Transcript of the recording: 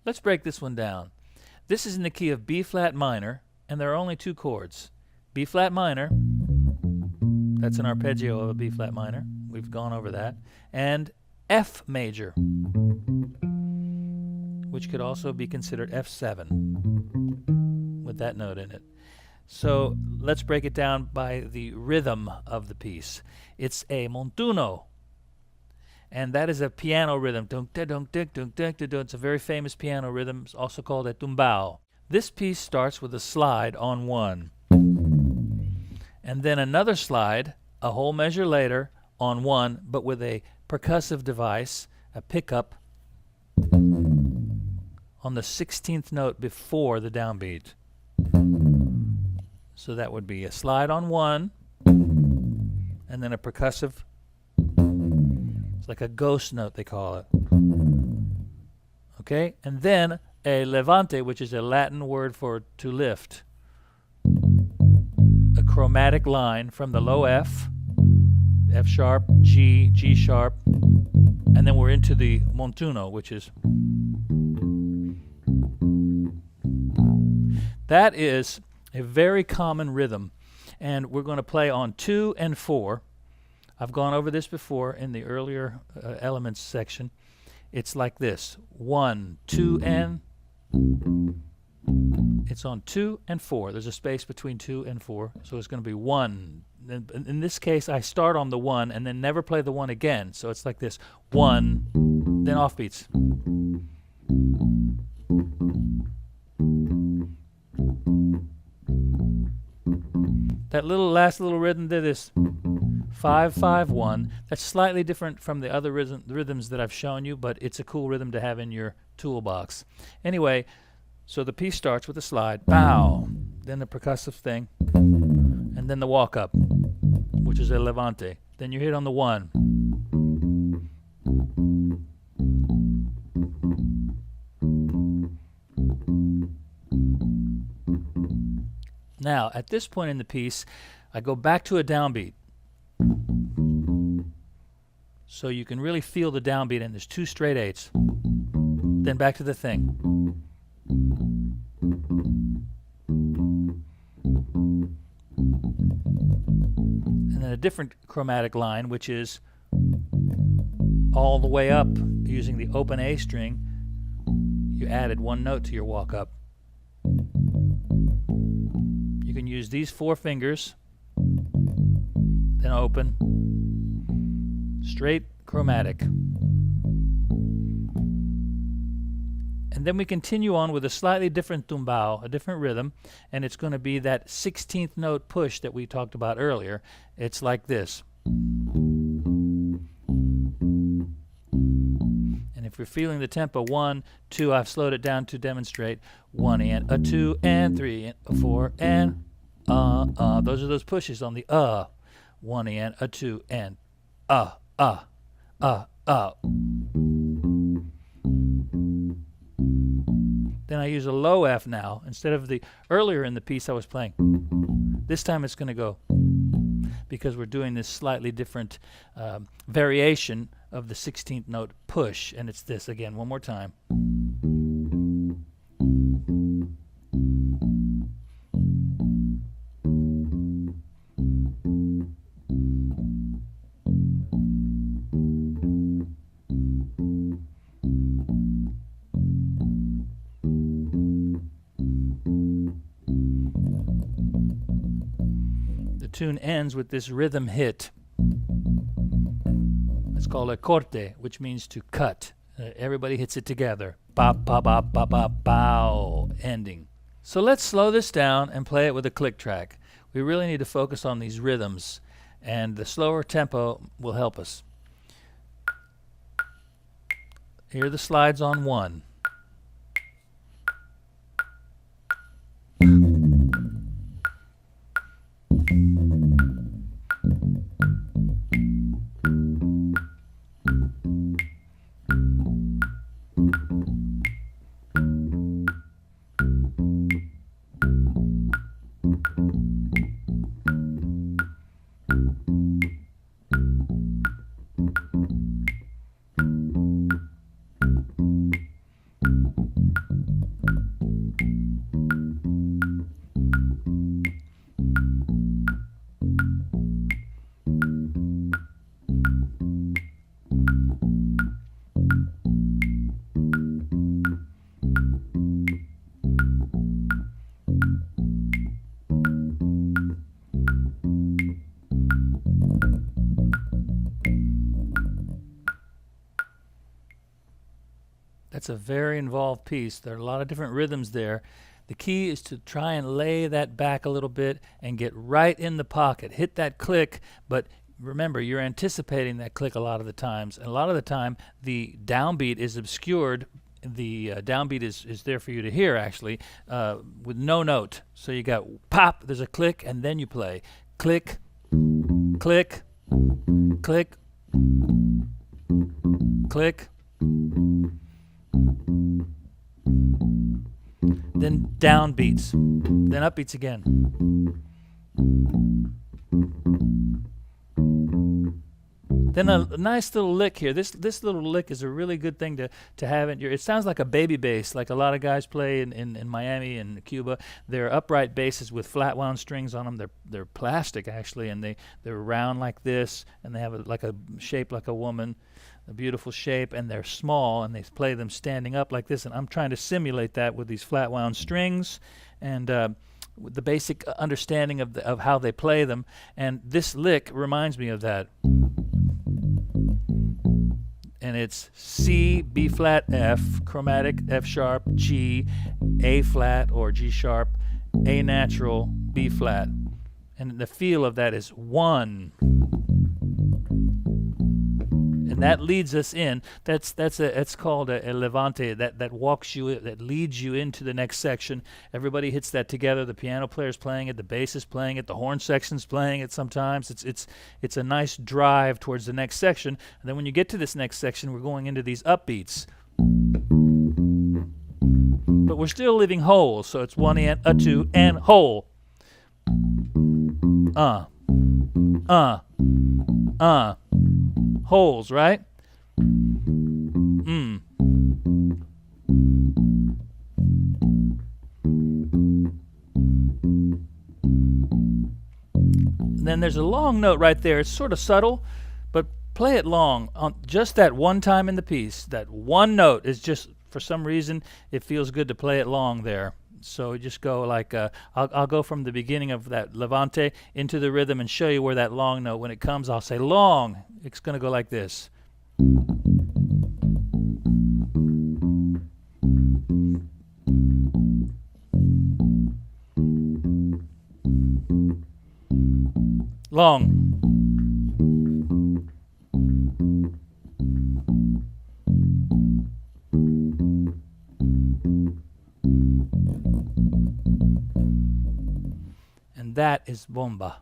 Let's break this one down. This is in the key of B flat minor, and there are only two chords. B flat minor, that's an arpeggio of a B flat minor. We've gone over that. And F major, which could also be considered F7 with that note in it. So let's break it down by the rhythm of the piece. It's a Montuno, and that is a piano rhythm. It's a very famous piano rhythm. It's also called a tumbao. This piece starts with a slide on 1, and then another slide a whole measure later on 1, but with a percussive device, a pickup, on the 16th note before the downbeat. So that would be a slide on 1, and then a percussive, it's like a ghost note they call it. Okay, and then a levante, which is a Latin word for to lift. A chromatic line from the low F, F sharp, G, G sharp, and then we're into the Montuno, which is. That is a very common rhythm, and we're going to play on 2 and 4. I've gone over this before in the earlier elements section. It's like this: 1, 2, and. It's on 2 and 4. There's a space between 2 and 4, so it's going to be 1. In this case, I start on the 1 and then never play the 1 again. So it's like this: 1, then offbeats. That last little rhythm did this 5-5-1. That's slightly different from the other rhythms that I've shown you, but it's a cool rhythm to have in your toolbox. Anyway, so the piece starts with a slide, bow, then the percussive thing, and then the walk up, which is a levante. Then you hit on the 1. Now, at this point in the piece, I go back to a downbeat. So you can really feel the downbeat, and there's 2 straight 8s. Then back to the thing. And then a different chromatic line, which is all the way up using the open A string. You added 1 note to your walk up. You can use these 4 fingers, then open, straight chromatic. And then we continue on with a slightly different tumbao, a different rhythm, and it's going to be that 16th note push that we talked about earlier. It's like this. And if you're feeling the tempo, 1, 2, I've slowed it down to demonstrate. 1 and a 2 and 3 and a 4 and those are those pushes on the 1 and a 2 and Then I use a low F now instead of the earlier in the piece I was playing. This time it's going to go, because we're doing this slightly different variation of the 16th note push, and it's this again one more time. Tune ends with this rhythm hit. It's called a corte, which means to cut. Everybody hits it together. Ba ba ba ba ba bow, ending. So let's slow this down and play it with a click track. We really need to focus on these rhythms, and the slower tempo will help us. Here are the slides on 1. That's a very involved piece. There are a lot of different rhythms there. The key is to try and lay that back a little bit and get right in the pocket. Hit that click, but remember, you're anticipating that click a lot of the times. And a lot of the time, the downbeat is obscured. The downbeat is there for you to hear, actually, with no note. So you got pop, there's a click, and then you play. Click, click, click, click. Then downbeats, then upbeats again. Then a nice little lick here. This little lick is a really good thing to have in your. It sounds like a baby bass, like a lot of guys play in Miami and Cuba. They're upright basses with flat wound strings on them. They're plastic actually, and they're round like this, and they have like a shape like a woman, a beautiful shape, and they're small, and they play them standing up like this. And I'm trying to simulate that with these flat wound strings, and with the basic understanding of how they play them. And this lick reminds me of that. And it's C, B flat, F, chromatic, F sharp, G, A flat or G sharp, A natural, B flat. And the feel of that is 1. And that leads us in. That's called a levante. That walks you, that leads you into the next section. Everybody hits that together. The piano player's playing it, the bass is playing it, the horn section's playing it. Sometimes it's a nice drive towards the next section. And then when you get to this next section, we're going into these upbeats. But we're still leaving whole, so it's 1 and a 2 and whole. Holes, right? And then there's a long note right there. It's sort of subtle, but play it long. On just that one time in the piece, that one note is just, for some reason, it feels good to play it long there. So just go like, I'll go from the beginning of that levante into the rhythm and show you where that long note, when it comes, I'll say long. It's going to go like this. Long. And that is Bomba.